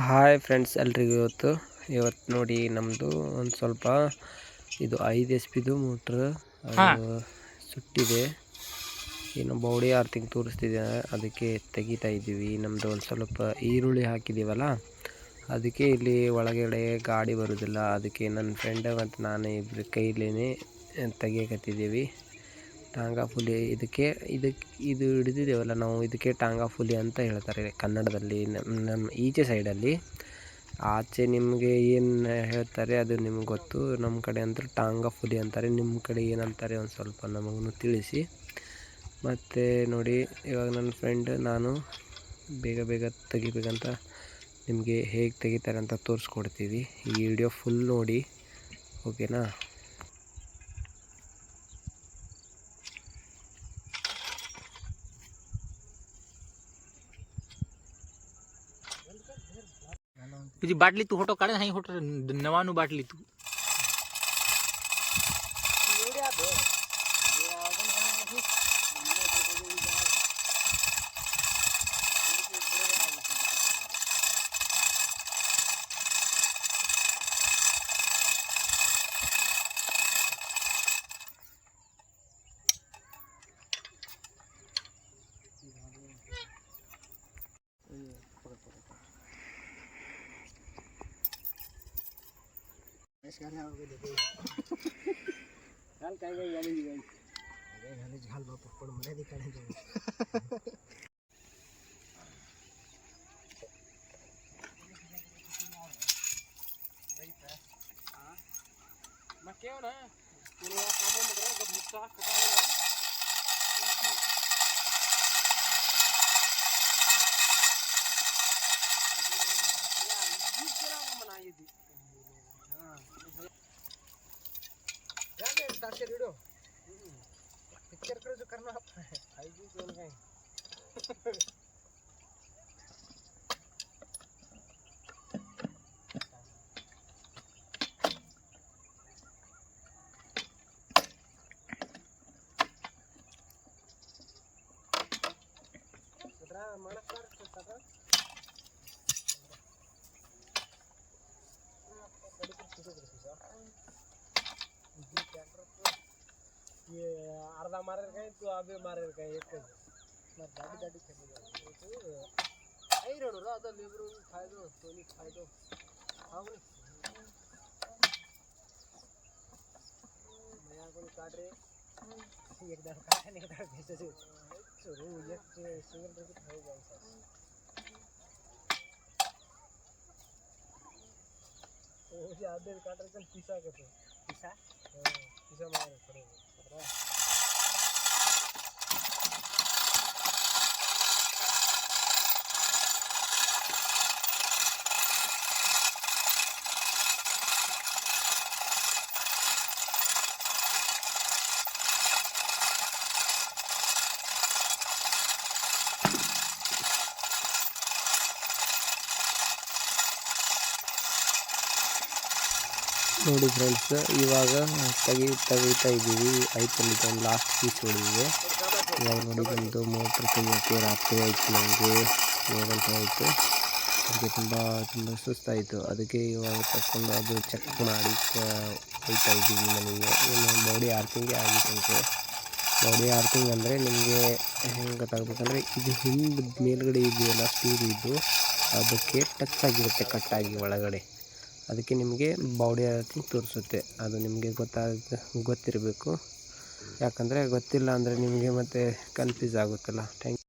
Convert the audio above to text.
Hi friends, ಎಲ್ರಿಗೂ ಇವತ್ತು ನೋಡಿ ನಮ್ಮದು ಒಂದು ಸ್ವಲ್ಪ ಇದು 5 HP ಮೋಟ್ರ್ ಸುಟ್ಟಿದೆ. ಇನ್ನು ಬಾಡಿ ಆರ್ತಿಂಗ್ ತೋರಿಸ್ತಿದೆ, ಅದಕ್ಕೆ ತೆಗಿತಾ ಇದ್ದೀವಿ. ನಮ್ಮದು ಒಂದು ಸ್ವಲ್ಪ ಈರುಳ್ಳಿ ಹಾಕಿದ್ದೀವಲ್ಲ, ಅದಕ್ಕೆ ಇಲ್ಲಿ ಒಳಗಡೆ ಗಾಡಿ ಬರೋದಿಲ್ಲ. ಅದಕ್ಕೆ ನನ್ನ ಫ್ರೆಂಡ್ ಮತ್ತು ನಾನು ಇಬ್ಬರು ಕೈಲೇ ತೆಗಿಯಕತ್ತಿದ್ದೀವಿ. ಟಾಂಗಾ ಫುಲಿ ಇದು ಹಿಡಿದಿದ್ದೇವಲ್ಲ ನಾವು, ಇದಕ್ಕೆ ಟಾಂಗಾ ಫುಲಿ ಅಂತ ಹೇಳ್ತಾರೆ ಕನ್ನಡದಲ್ಲಿ. ನಮ್ಮ ಈಚೆ ಸೈಡಲ್ಲಿ, ಆಚೆ ನಿಮಗೆ ಏನು ಹೇಳ್ತಾರೆ ಅದು ನಿಮ್ಗೆ ಗೊತ್ತು. ನಮ್ಮ ಕಡೆ ಅಂತ ಟಾಂಗಾ ಫುಲಿ ಅಂತಾರೆ. ನಿಮ್ಮ ಕಡೆ ಏನಂತಾರೆ ಒಂದು ಸ್ವಲ್ಪ ನಮಗೂ ತಿಳಿಸಿ. ಮತ್ತು ನೋಡಿ, ಇವಾಗ ನನ್ನ ಫ್ರೆಂಡ್ ನಾನು ಬೇಗ ತೆಗಿಬೇಕಂತ ನಿಮಗೆ ಹೇಗೆ ತೆಗಿತಾರೆ ಅಂತ ತೋರಿಸ್ಕೊಡ್ತೀವಿ. ಈ ವಿಡಿಯೋ ಫುಲ್ ನೋಡಿ, ಓಕೆನಾ? तुझी बाटली तू फोटो काढ नाही फोटो नवानू बाटली तू घाल काय काय झाली घाल बापू पण मर्यादी काढायची. मग केव ना तुला काम बघा गप्पा खटायला वीडियो पिक्चर करो जो करना है कौन है ये अर्धा मारेल काय तू अबे मारेल काय एक मग गाडी खेळली आई रडू रा आता लेबरू फायदो सोनी फायदो हां मैं कोणी काढ रे एकदा काय नाही एकदा भेटायचं चोरू एक सिंगल रे खाऊ जायचं ओ जे आधे काढ रे पिसा करतो पिसा पिसा मार खरे ನೋಡಿ ಫ್ರೆಂಡ್ಸ್, ಇವಾಗ ತೆಗಿತಾ ಇದ್ದೀವಿ. ಐತಲ್ಲಿ ಒಂದು ಲಾಸ್ಟ್ ಪೀಸ್ ಹೊಡಿದೆ. ಇವಾಗ ನೋಡಿ ನಮ್ಮದು ಮೋಟ್ರ್ ತೆಗಿಯೋಕ್ಕೆ ರಾತ್ರಿ ಆಯಿತು, ನಮಗೆ 7 ಗಂಟೆ ಆಯಿತು. ಅದಕ್ಕೆ ತುಂಬ ಸುಸ್ತಾಯಿತು. ಅದಕ್ಕೆ ಇವಾಗ ತಗೊಂಡು ಅದು ಚೆಕ್ ಮಾಡಿ ಹೋಗ್ತಾ ಇದ್ದೀವಿ ಮನೆಗೆ. ಇನ್ನು ಬಾಡಿ ಆರ್ತಿಂಗೇ ಆಗಿತ್ತಂತೆ. ಬಾಡಿ ಆರ್ತಿಂಗ್ ಅಂದರೆ ನಿಮಗೆ ಹೆಂಗೆ ಗೊತ್ತಾಗಬೇಕಂದ್ರೆ, ಇದು ಹಿಂದೆ ಮೇಲ್ಗಡೆ ಇದೆಯಲ್ಲ ಸ್ಟೀಲ್, ಇದು ಅದಕ್ಕೆ ಟಚ್ ಆಗಿರುತ್ತೆ ಕಟ್ಟಾಗಿ ಒಳಗಡೆ. ಅದಕ್ಕೆ ನಿಮಗೆ ಬಾಡಿ ಆರ್ತಿಂಗ್ ತೋರಿಸುತ್ತೆ. ಅದು ನಿಮಗೆ ಗೊತ್ತಿರಬೇಕು. ಯಾಕಂದರೆ ಗೊತ್ತಿಲ್ಲ ಅಂದರೆ ನಿಮಗೆ ಮತ್ತೆ ಕನ್ಫ್ಯೂಸ್ ಆಗುತ್ತಲ್ಲ. Thank you.